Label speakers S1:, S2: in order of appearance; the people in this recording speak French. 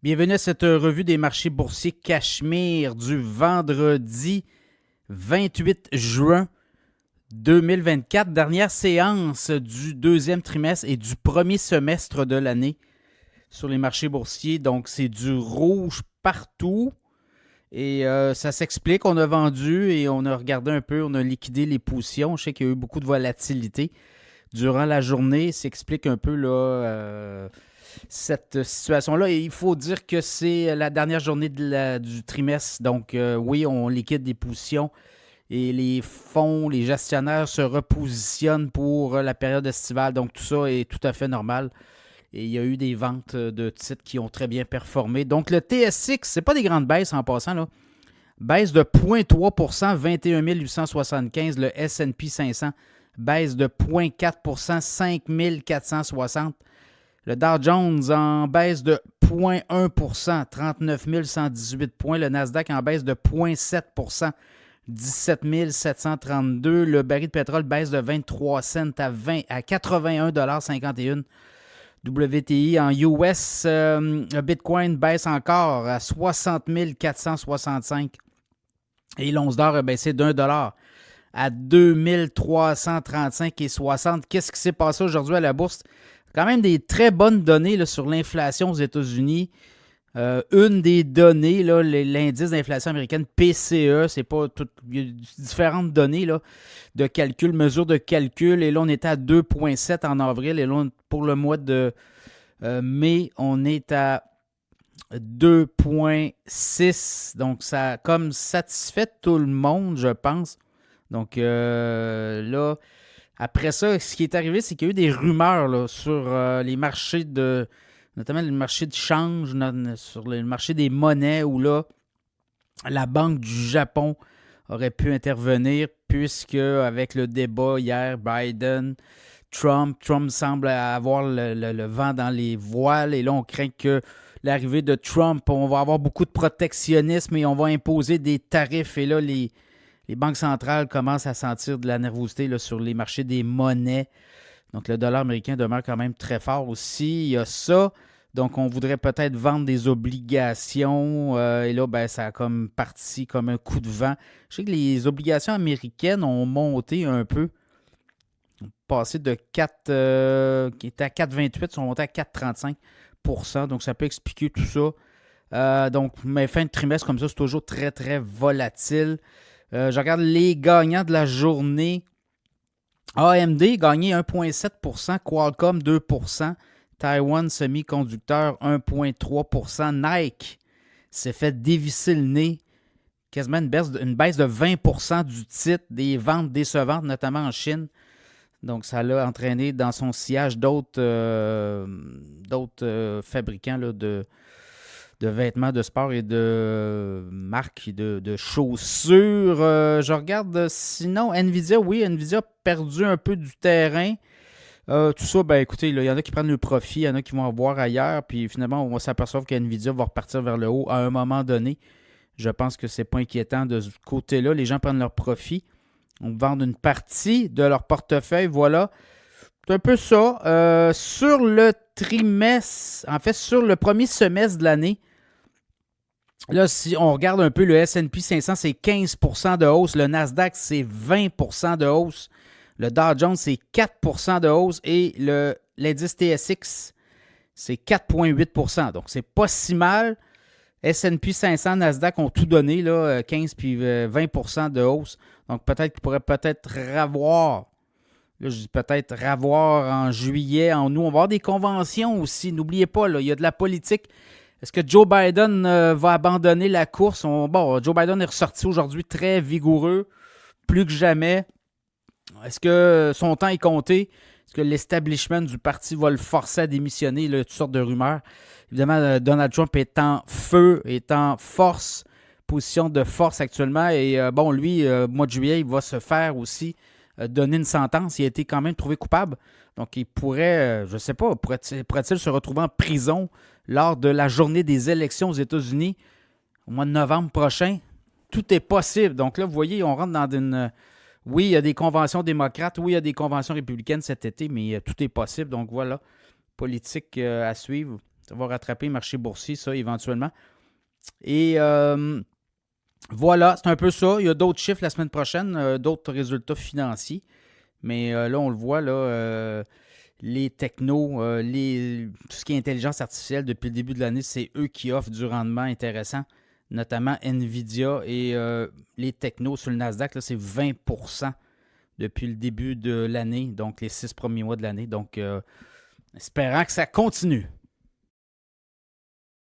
S1: Bienvenue à cette revue des marchés boursiers Cachemire du vendredi 28 juin 2024, dernière séance du deuxième trimestre et du premier semestre de l'année sur les marchés boursiers. Donc, c'est du rouge partout et ça s'explique. On a vendu et on a regardé un peu, on a liquidé les positions. Je sais qu'il y a eu beaucoup de volatilité durant la journée. Ça explique un peu là, cette situation-là. Et il faut dire que c'est la dernière journée du trimestre. Donc, oui, on liquide des positions et les fonds, les gestionnaires se repositionnent pour la période estivale. Donc, tout ça est tout à fait normal. Et il y a eu des ventes de titres qui ont très bien performé. Donc, le TSX, c'est pas des grandes baisses en passant, là. Baisse de 0,3 21 875. Le S&P 500, baisse de 0,4 5 460. Le Dow Jones en baisse de 0,1 39 118 points. Le Nasdaq en baisse de 0,7 17 732. Le baril de pétrole baisse de 23 cents à 81,51 $. WTI en US, le Bitcoin baisse encore à 60 465. Et l'once d'or a baissé d'$1 à 2335,60. Qu'est-ce qui s'est passé aujourd'hui à la bourse? Quand même des très bonnes données là, sur l'inflation aux États-Unis. Une des données, là, l'indice d'inflation américaine, PCE, c'est pas tout, il y a différentes données là, de calcul, mesures de calcul. Et là, on était à 2,7 en avril. Et là, pour le mois de mai, on est à 2,6. Donc, ça a comme satisfait tout le monde, je pense. Donc, là, après ça, ce qui est arrivé, c'est qu'il y a eu des rumeurs là, sur les marchés notamment le marché de change, sur le marché des monnaies, où là, la Banque du Japon aurait pu intervenir, puisque avec le débat hier, Biden, Trump semble avoir le vent dans les voiles, et là, on craint que l'arrivée de Trump, on va avoir beaucoup de protectionnisme et on va imposer des tarifs, et là, les banques centrales commencent à sentir de la nervosité là, sur les marchés des monnaies. Donc, le dollar américain demeure quand même très fort aussi. Il y a ça. Donc, on voudrait peut-être vendre des obligations. Et là, ben, ça a comme parti comme un coup de vent. Je sais que les obligations américaines ont monté un peu. Passé de 4, qui était à 4,28, sont montés à 4,35 %. Donc, ça peut expliquer tout ça. Donc, mais fin de trimestre comme ça, c'est toujours très, très volatile. Je regarde les gagnants de la journée. AMD gagné 1,7 %, Qualcomm 2 %, Taiwan Semiconducteur 1,3 %, Nike s'est fait dévisser le nez, quasiment une baisse de 20 % du titre, des ventes décevantes, notamment en Chine. Donc, ça l'a entraîné dans son sillage d'autres fabricants là, de vêtements de sport et de marques de chaussures. Je regarde sinon, Nvidia, oui, Nvidia a perdu un peu du terrain. Tout ça, ben écoutez, il y en a qui prennent le profit, il y en a qui vont en voir ailleurs, puis finalement, on va s'apercevoir qu'Nvidia va repartir vers le haut à un moment donné. Je pense que c'est pas inquiétant de ce côté-là. Les gens prennent leur profit. On vend une partie de leur portefeuille, voilà. C'est un peu ça. Sur le trimestre, en fait, sur le premier semestre de l'année, là, si on regarde un peu le S&P 500, c'est 15 % de hausse. Le Nasdaq, c'est 20 % de hausse. Le Dow Jones, c'est 4 % de hausse. Et l'indice TSX, c'est 4,8 %. Donc, c'est pas si mal. S&P 500, Nasdaq ont tout donné, là, 15 puis 20 % de hausse. Donc, peut-être qu'il pourrait peut-être ravoir. Là, je dis peut-être ravoir en juillet, en août. On va avoir des conventions aussi. N'oubliez pas, là, il y a de la politique. Est-ce que Joe Biden va abandonner la course? Bon, Joe Biden est ressorti aujourd'hui très vigoureux, plus que jamais. Est-ce que son temps est compté? Est-ce que l'establishment du parti va le forcer à démissionner? Là, toutes sortes de rumeurs. Évidemment, Donald Trump est en feu, est en force, position de force actuellement. Et bon, lui, au mois de juillet, il va se faire aussi donner une sentence. Il a été quand même trouvé coupable. Donc, il pourrait, je ne sais pas, pourrait-il se retrouver en prison lors de la journée des élections aux États-Unis au mois de novembre prochain? Tout est possible. Donc là, vous voyez, on rentre dans une... Oui, il y a des conventions démocrates, oui, il y a des conventions républicaines cet été, mais tout est possible. Donc voilà, politique à suivre. Ça va rattraper le marché boursier, ça, éventuellement. Et voilà, c'est un peu ça. Il y a d'autres chiffres la semaine prochaine, d'autres résultats financiers. Mais là, on le voit, là, les technos, tout ce qui est intelligence artificielle depuis le début de l'année, c'est eux qui offrent du rendement intéressant, notamment Nvidia et les technos sur le Nasdaq, là, c'est 20% depuis le début de l'année, donc les 6 premiers mois de l'année. Donc, espérant que ça continue.